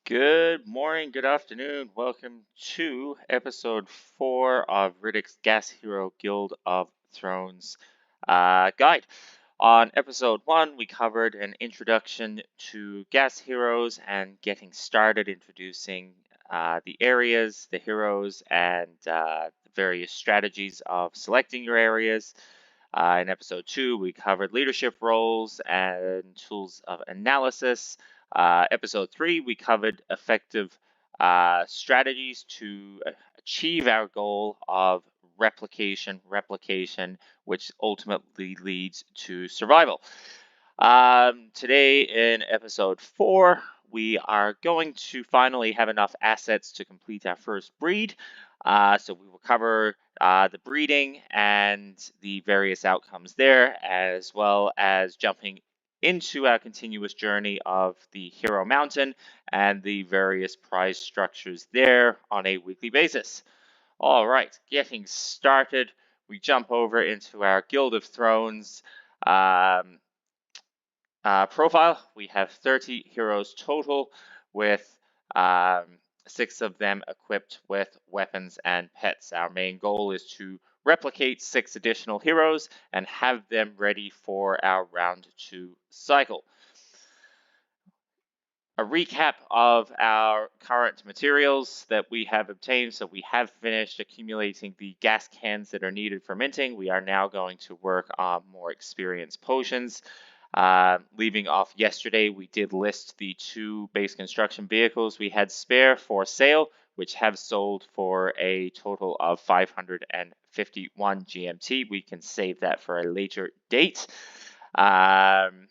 Good morning, good afternoon. Welcome to episode 4 of Riddick's Gas Hero Guild of Thrones guide. On episode 1, we covered an introduction to gas heroes and getting started introducing the areas, the heroes, and the various strategies of selecting your areas. In episode 2, we covered leadership roles and tools of analysis. Episode 3, we covered effective strategies to achieve our goal of replication, which ultimately leads to survival. Today in episode 4, we are going to finally have enough assets to complete our first breed. So we will cover the breeding and the various outcomes there, as well as jumping into our continuous journey of the Hero Mountain and the various prize structures there on a weekly basis. All right, getting started, we jump over into our Guild of Thrones profile. We have 30 heroes total, with 6 of them equipped with weapons and pets. Our main goal is to replicate 6 additional heroes and have them ready for our round 2 cycle. A recap of our current materials that we have obtained. So we have finished accumulating the gas cans that are needed for minting. We are now going to work on more experience potions. Leaving off yesterday, we did list the 2 base construction vehicles we had spare for sale, which have sold for a total of 551 GMT. We can save that for a later date. And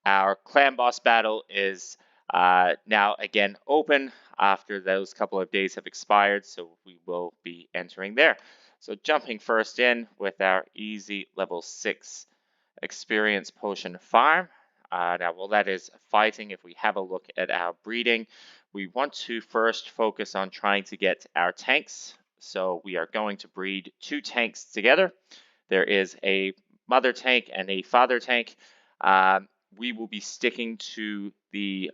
our clan boss battle is now again open after those couple of days have expired, so we will be entering there. So jumping first in with our easy level 6 experience potion farm. Now, while that is fighting, if we have a look at our breeding, we want to first focus on trying to get our tanks. So we are going to breed 2 tanks together. There is a mother tank and a father tank. We will be sticking to the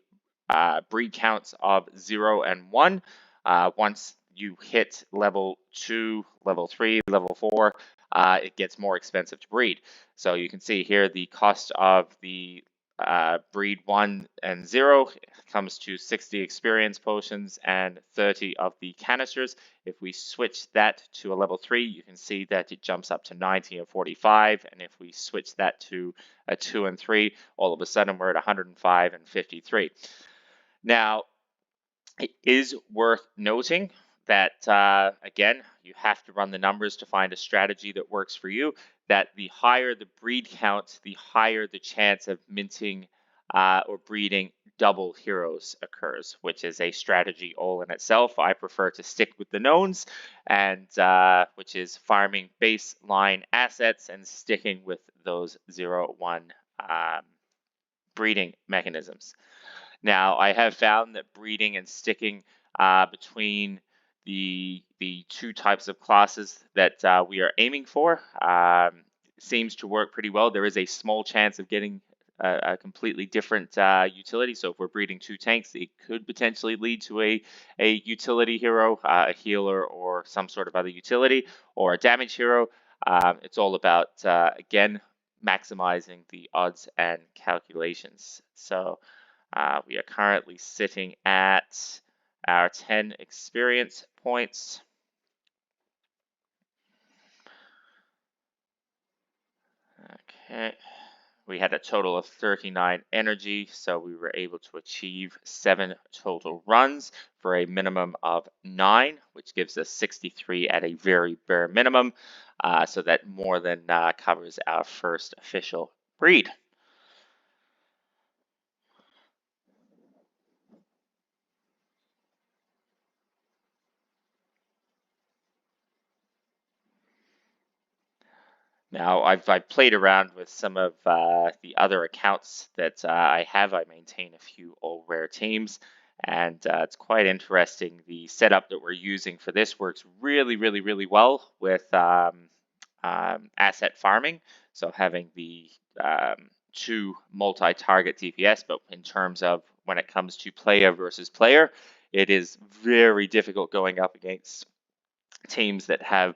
breed counts of 0 and 1. Once you hit level 2, level 3, level 4, it gets more expensive to breed. So you can see here the cost of the breed 1 and 0 comes to 60 experience potions and 30 of the canisters. If we switch that to a level 3, you can see that it jumps up to 90 and 45. And if we switch that to a 2 and 3, all of a sudden we're at 105 and 53. Now, it is worth noting that, again, you have to run the numbers to find a strategy that works for you, that the higher the breed count, the higher the chance of minting or breeding double heroes occurs, which is a strategy all in itself. I prefer to stick with the knowns, and which is farming baseline assets and sticking with those 0-1 breeding mechanisms. Now, I have found that breeding and sticking between the 2 types of classes that we are aiming for seems to work pretty well. There is a small chance of getting a completely different utility. So if we're breeding 2 tanks, it could potentially lead to a utility hero, a healer, or some sort of other utility, or a damage hero. It's all about, again, maximizing the odds and calculations. So we are currently sitting at our 10 experience points. Okay, we had a total of 39 energy, so we were able to achieve 7 total runs for a minimum of 9, which gives us 63 at a very bare minimum. So that more than covers our first official breed. Now, I've played around with some of the other accounts that I have. I maintain a few all rare teams, and it's quite interesting. The setup that we're using for this works really, really, really well with asset farming. So having the 2 multi-target DPS, but in terms of when it comes to player versus player, it is very difficult going up against teams that have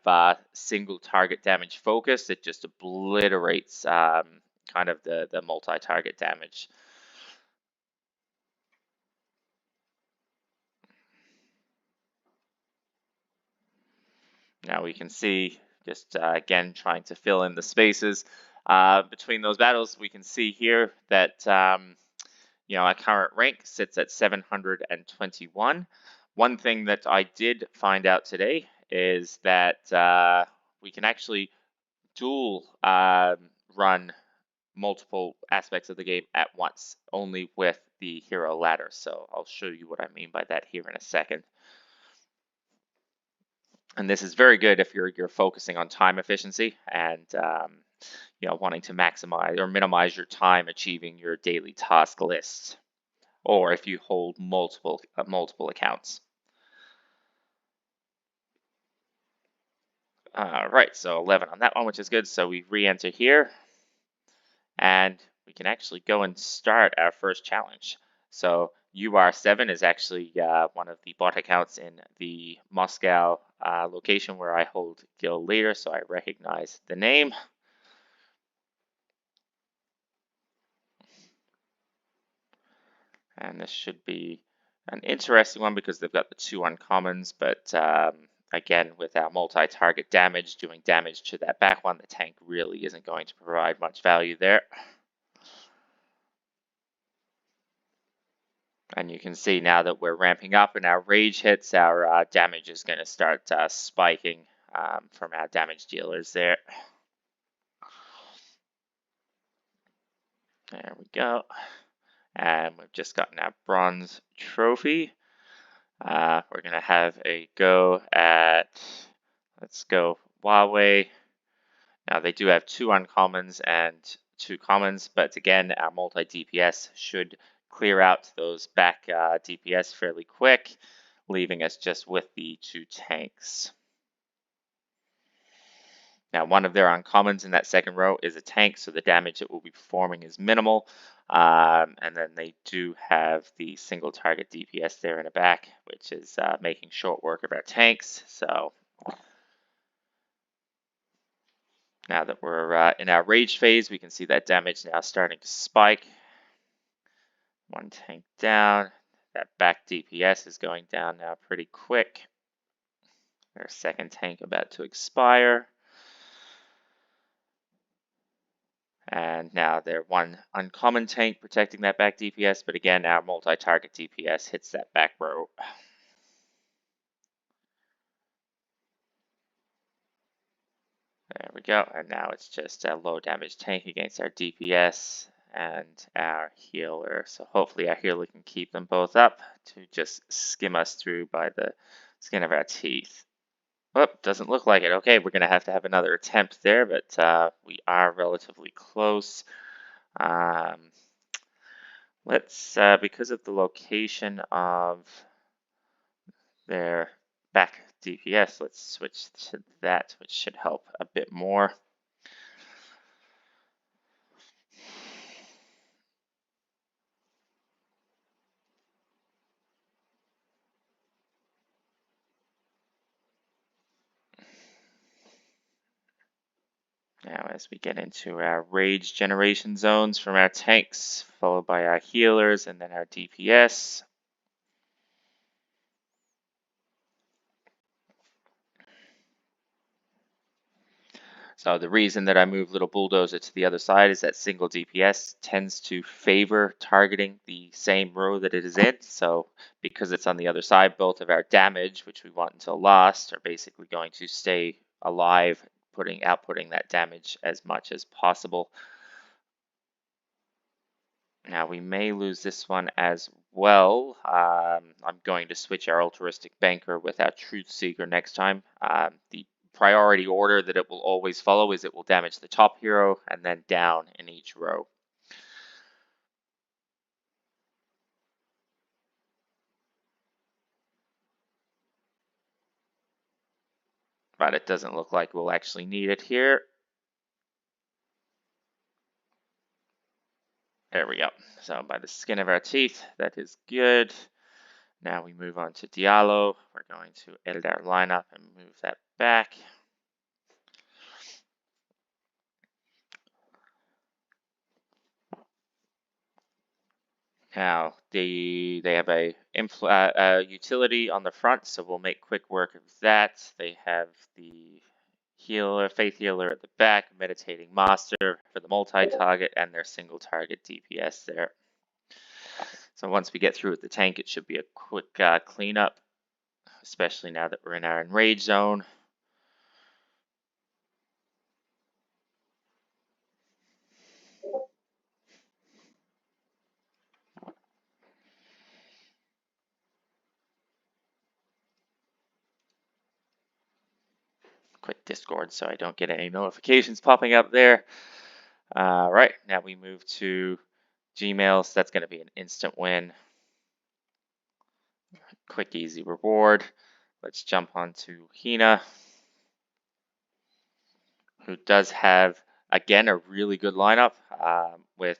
single target damage focus. It just obliterates kind of the multi-target damage. Now we can see, just again, trying to fill in the spaces between those battles. We can see here that our current rank sits at 721. One thing that I did find out today is that we can actually dual run multiple aspects of the game at once, only with the hero ladder. So I'll show you what I mean by that here in a second. And this is very good if you're focusing on time efficiency and wanting to maximize or minimize your time achieving your daily task lists, or if you hold multiple accounts. Right, so 11 on that one, which is good. So we re-enter here, and we can actually go and start our first challenge. So UR7 is actually one of the bot accounts in the Moscow location where I hold guild leader, so I recognize the name. And this should be an interesting one because they've got the 2 uncommons, but again, with our multi-target damage, doing damage to that back one, the tank really isn't going to provide much value there. And you can see now that we're ramping up and our rage hits, our damage is going to start spiking from our damage dealers there. There we go. And we've just gotten our bronze trophy. We're going to have a go at, let's go Huawei. Now they do have 2 uncommons and 2 commons, but again, our multi-DPS should clear out those back DPS fairly quick, leaving us just with the 2 tanks. Now, one of their uncommons in that second row is a tank, so the damage it will be performing is minimal. And then they do have the single target DPS there in the back, which is making short work of our tanks. So now that we're in our rage phase, we can see that damage now starting to spike. 1 tank down. That back DPS is going down now pretty quick. Our second tank about to expire. And now they're 1 uncommon tank protecting that back DPS, but again, our multi-target DPS hits that back row. There we go, and now it's just a low damage tank against our DPS and our healer. So hopefully our healer can keep them both up to just skim us through by the skin of our teeth. Oh, doesn't look like it. Okay, we're going to have another attempt there, but we are relatively close. Let's, because of the location of their back DPS, let's switch to that, which should help a bit more. Now, as we get into our rage generation zones from our tanks, followed by our healers and then our DPS. So the reason that I move Little Bulldozer to the other side is that single DPS tends to favor targeting the same row that it is in. So because it's on the other side, both of our damage, which we want until last, are basically going to stay alive, outputting that damage as much as possible. Now we may lose this one as well. I'm going to switch our Altruistic Banker with our Truth Seeker next time. The priority order that it will always follow is it will damage the top hero and then down in each row. But it doesn't look like we'll actually need it here. There we go. So by the skin of our teeth, that is good. Now we move on to Diallo. We're going to edit our lineup and move that back. Now they have a utility on the front, so we'll make quick work of that. They have the Faith Healer at the back, Meditating Master for the multi-target, and their single target DPS there. So once we get through with the tank, it should be a quick cleanup, especially now that we're in our enrage zone. Quit Discord so I don't get any notifications popping up there. Right, now we move to Gmail, so that's going to be an instant win. Quick, easy reward. Let's jump on to Hina, who does have, again, a really good lineup with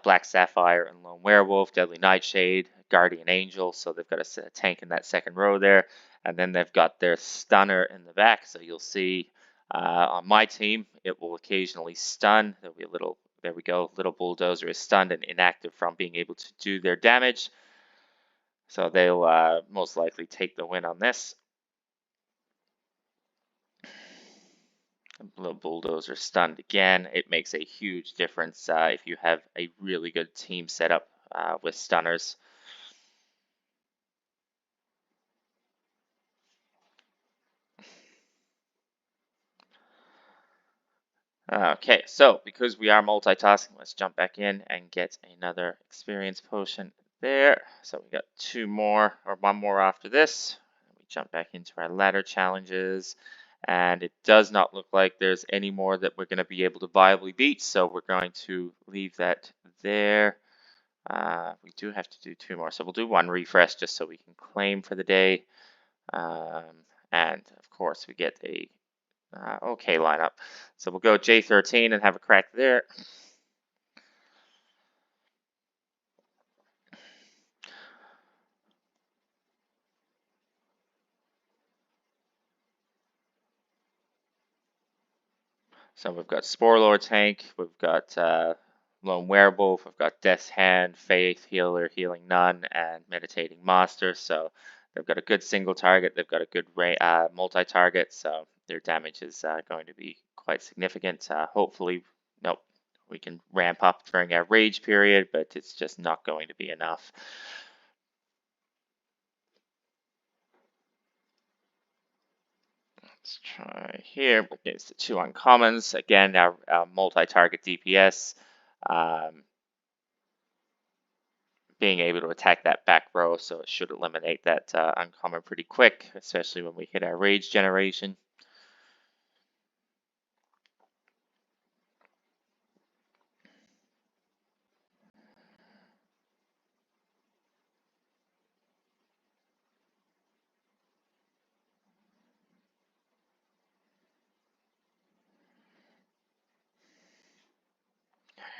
Black Sapphire and Lone Werewolf, Deadly Nightshade, Guardian Angel, so they've got a tank in that second row there, and then they've got their stunner in the back, so you'll see on my team, it will occasionally stun. There'll be a little, there we go, little bulldozer is stunned and inactive from being able to do their damage. So they'll most likely take the win on this. Little bulldozer stunned again. It makes a huge difference if you have a really good team setup with stunners. Okay, so because we are multitasking, let's jump back in and get another experience potion there. So we got two more, or one more after this. We jump back into our ladder challenges, and it does not look like there's any more that we're going to be able to viably beat, so we're going to leave that there. We do have to do two more, so we'll do one refresh just so we can claim for the day. And of course, we get a okay lineup. So we'll go J13 and have a crack there. So we've got Spore Lord tank, we've got Lone Werewolf, we've got Death's Hand, Faith Healer, Healing None, and Meditating Master. So they've got a good single target, they've got a good multi-target, so their damage is going to be quite significant. Hopefully, nope, we can ramp up during our rage period, but it's just not going to be enough. Let's try here. It's the two uncommons. Again, our multi-target DPS. Being able to attack that back row, so it should eliminate that uncommon pretty quick, especially when we hit our rage generation.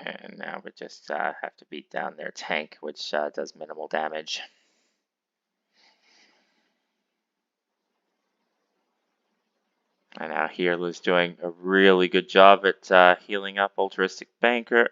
And now we just have to beat down their tank, which does minimal damage. And now Healer's doing a really good job at healing up Altruistic Banker.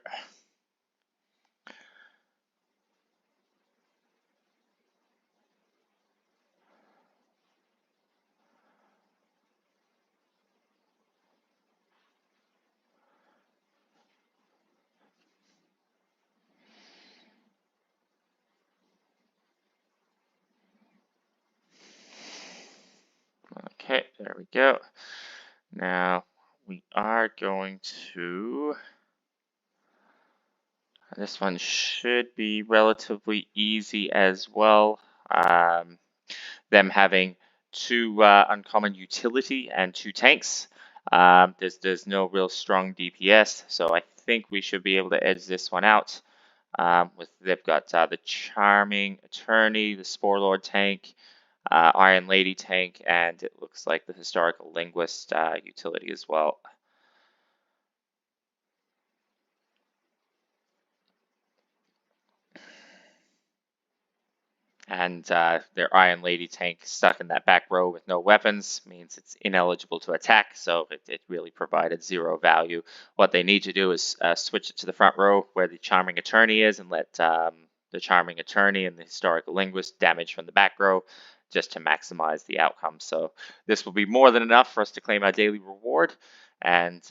Okay, there we go. Now we are going to, this one should be relatively easy as well. Them having two uncommon utility and two tanks. There's no real strong DPS, so I think we should be able to edge this one out. They've got the Charming Attorney, the Spore Lord tank, Iron Lady tank, and it looks like the Historical Linguist utility as well. And their Iron Lady tank stuck in that back row with no weapons means it's ineligible to attack, so it really provided zero value. What they need to do is switch it to the front row where the Charming Attorney is and let the Charming Attorney and the Historical Linguist damage from the back row just to maximize the outcome. So this will be more than enough for us to claim our daily reward and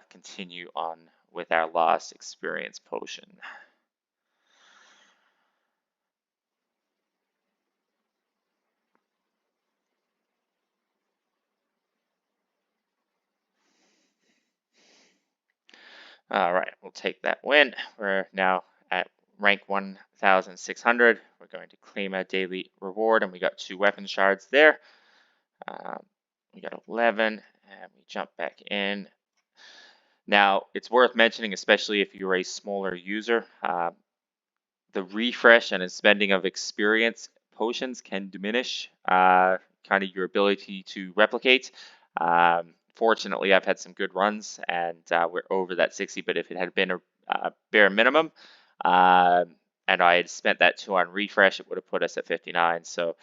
continue on with our last experience potion. All right, we'll take that win. We're now at rank 1,600. We're going to claim our daily reward, and we got 2 weapon shards there. We got 11, and we jump back in. Now, it's worth mentioning, especially if you're a smaller user, the refresh and spending of experience potions can diminish kind of your ability to replicate. Fortunately, I've had some good runs, and we're over that 60. But if it had been a bare minimum, and I had spent that 2 on refresh, it would have put us at 59. So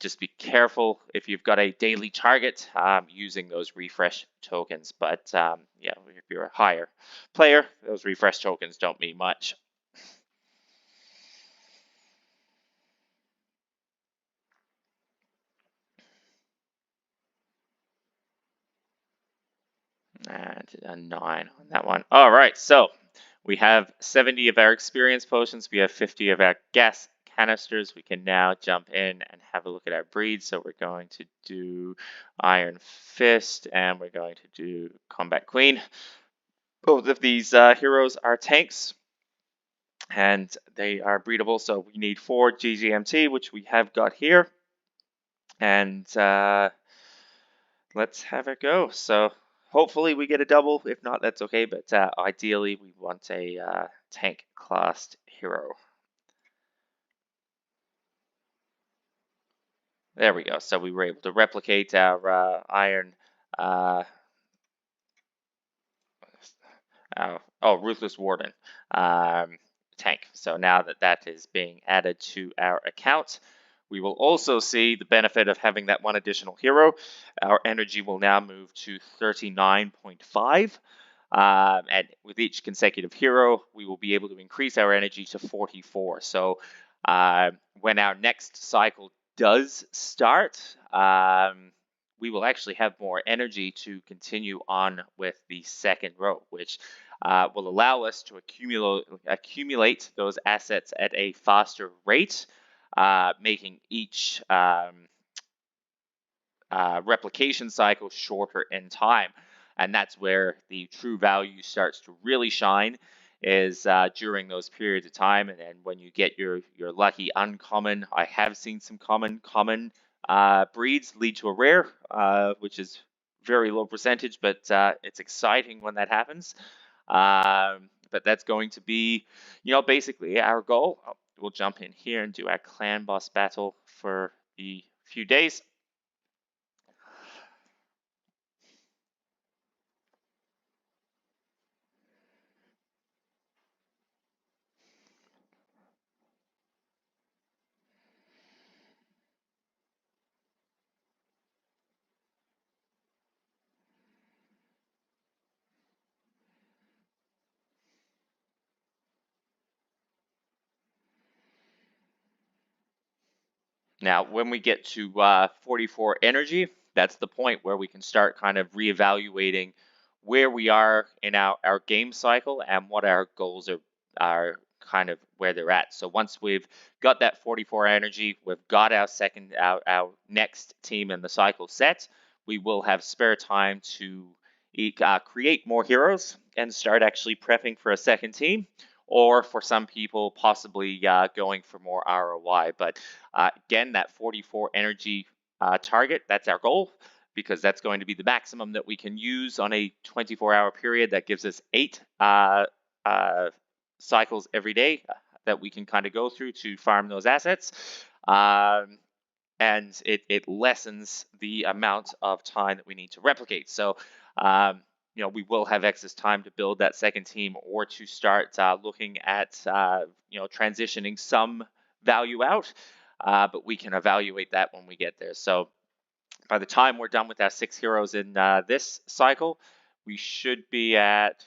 just be careful if you've got a daily target using those refresh tokens. But yeah, if you're a higher player, those refresh tokens don't mean much. And a 9 on that one. All right, so we have 70 of our experience potions. We have 50 of our gas canisters. We can now jump in and have a look at our breeds. So we're going to do Iron Fist and we're going to do Combat Queen. Both of these heroes are tanks and they are breedable. So we need 4 GGMT, which we have got here. And let's have a go. So hopefully we get a double. If not, that's okay. But ideally, we want a tank classed hero. There we go. So we were able to replicate our iron. Ruthless Warden tank. So now that that is being added to our account, we will also see the benefit of having that 1 additional hero. Our energy will now move to 39.5. And with each consecutive hero, we will be able to increase our energy to 44. So when our next cycle does start, we will actually have more energy to continue on with the second row, which will allow us to accumulate those assets at a faster rate, making each replication cycle shorter in time. And that's where the true value starts to really shine, is during those periods of time. And then when you get your lucky uncommon, I have seen some common breeds lead to a rare, which is very low percentage, but it's exciting when that happens. But that's going to be, basically our goal. We'll jump in here and do our clan boss battle for the few days. Now, when we get to 44 energy, that's the point where we can start kind of reevaluating where we are in our game cycle and what our goals are kind of where they're at. So once we've got that 44 energy, we've got our next team in the cycle set, we will have spare time to create more heroes and start actually prepping for a second team, or for some people, possibly going for more ROI. But again, that 44 energy target, that's our goal, because that's going to be the maximum that we can use on a 24-hour period. That gives us 8 cycles every day that we can kind of go through to farm those assets. And it lessens the amount of time that we need to replicate. So we will have excess time to build that second team, or to start looking at transitioning some value out. but we can evaluate that when we get there. So by the time we're done with our 6 heroes in this cycle, we should be at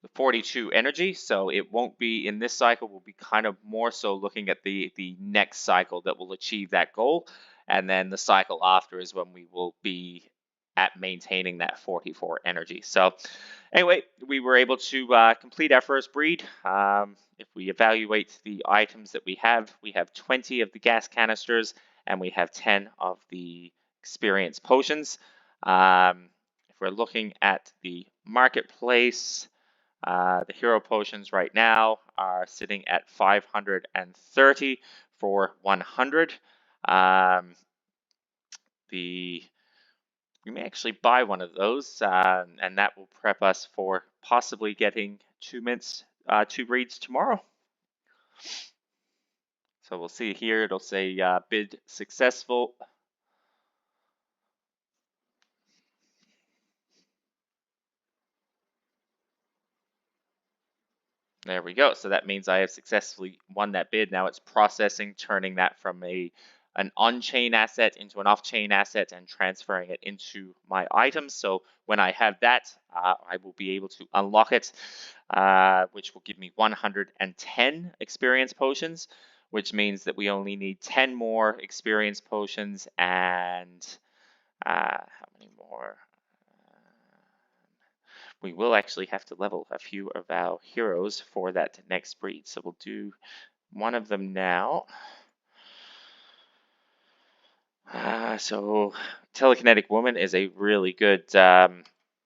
the 42 energy, so it won't be in this cycle. We'll be kind of more so looking at the next cycle that will achieve that goal, and then the cycle after is when we will be at maintaining that 44 energy. So anyway, we were able to complete our first breed. If we evaluate the items that we have 20 of the gas canisters and we have 10 of the experience potions. If we're looking at the marketplace, the hero potions right now are sitting at 530 for 100. We may actually buy one of those, and that will prep us for possibly getting 2 breeds tomorrow. So we'll see here, it'll say bid successful. There we go. So that means I have successfully won that bid. Now it's processing, turning that from an on-chain asset into an off-chain asset and transferring it into my items. So when I have that, I will be able to unlock it, which will give me 110 experience potions, which means that we only need 10 more experience potions and how many more? We will actually have to level a few of our heroes for that next breed. So we'll do one of them now. So Telekinetic Woman is a really good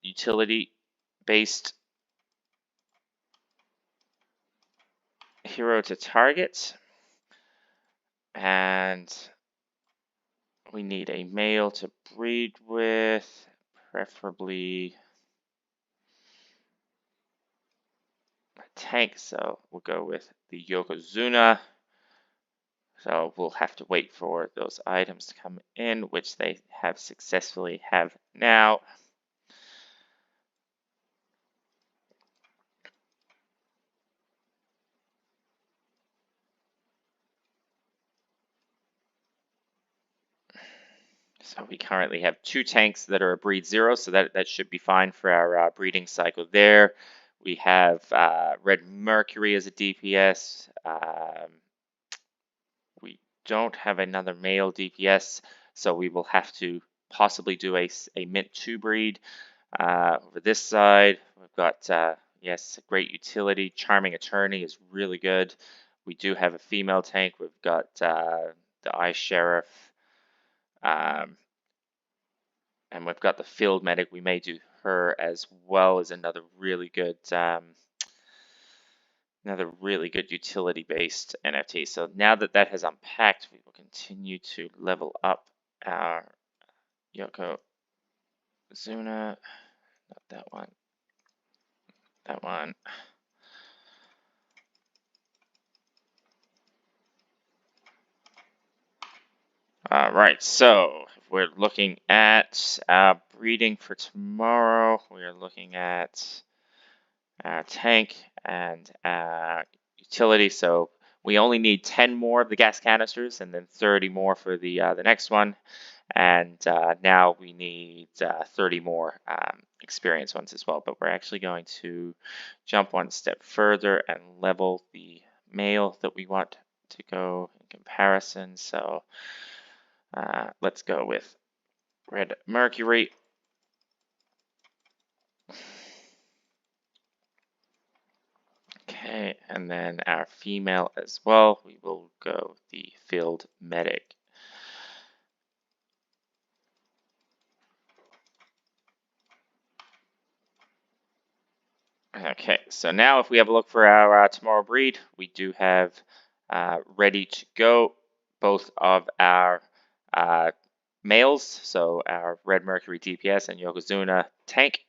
utility-based hero to target. And we need a male to breed with, preferably a tank. So we'll go with the Yokozuna. So we'll have to wait for those items to come in, which they have successfully have now. So we currently have 2 tanks that are a breed 0, so that should be fine for our breeding cycle there. We have Red Mercury as a DPS. We don't have another male DPS, so we will have to possibly do a Mint 2 breed. Over this side, we've got, yes, great utility. Charming Attorney is really good. We do have a female tank. We've got the Ice Sheriff. And we've got the Field Medic. We may do her as well as another really good utility-based NFT. So now that that has unpacked, we will continue to level up our Yokozuna. Not that one. That one. All right, so if we're looking at our breeding for tomorrow, we are looking at our tank and our utility. So we only need 10 more of the gas canisters and then 30 more for the next one. And now we need 30 more experience ones as well. But we're actually going to jump one step further and level the male that we want to go in comparison. So let's go with Red Mercury. Okay, and then our female as well, we will go the Field Medic. Okay, so now if we have a look for our tomorrow breed, we do have ready to go both of our males, so our Red Mercury DPS and Yokozuna tank.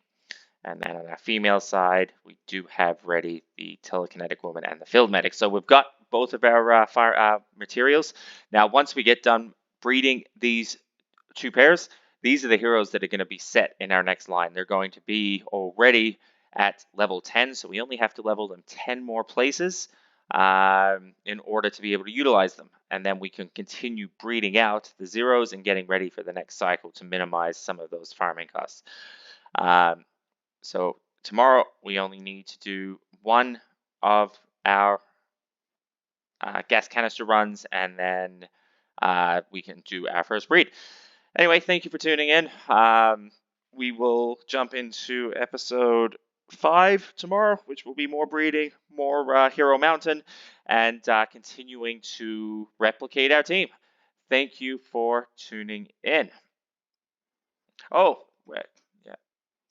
And then on our female side, we do have ready the Telekinetic Woman and the Field Medic. So we've got both of our fire materials. Now, once we get done breeding these 2 pairs, these are the heroes that are going to be set in our next line. They're going to be already at level 10, so we only have to level them 10 more places. in order to be able to utilize them. And then we can continue breeding out the zeros and getting ready for the next cycle to minimize some of those farming costs. So tomorrow we only need to do one of our gas canister runs, and then we can do our first breed. Anyway, thank you for tuning in. We will jump into episode 5 tomorrow, which will be more breeding, more Hero Mountain, and continuing to replicate our team. Thank you for tuning in. Oh,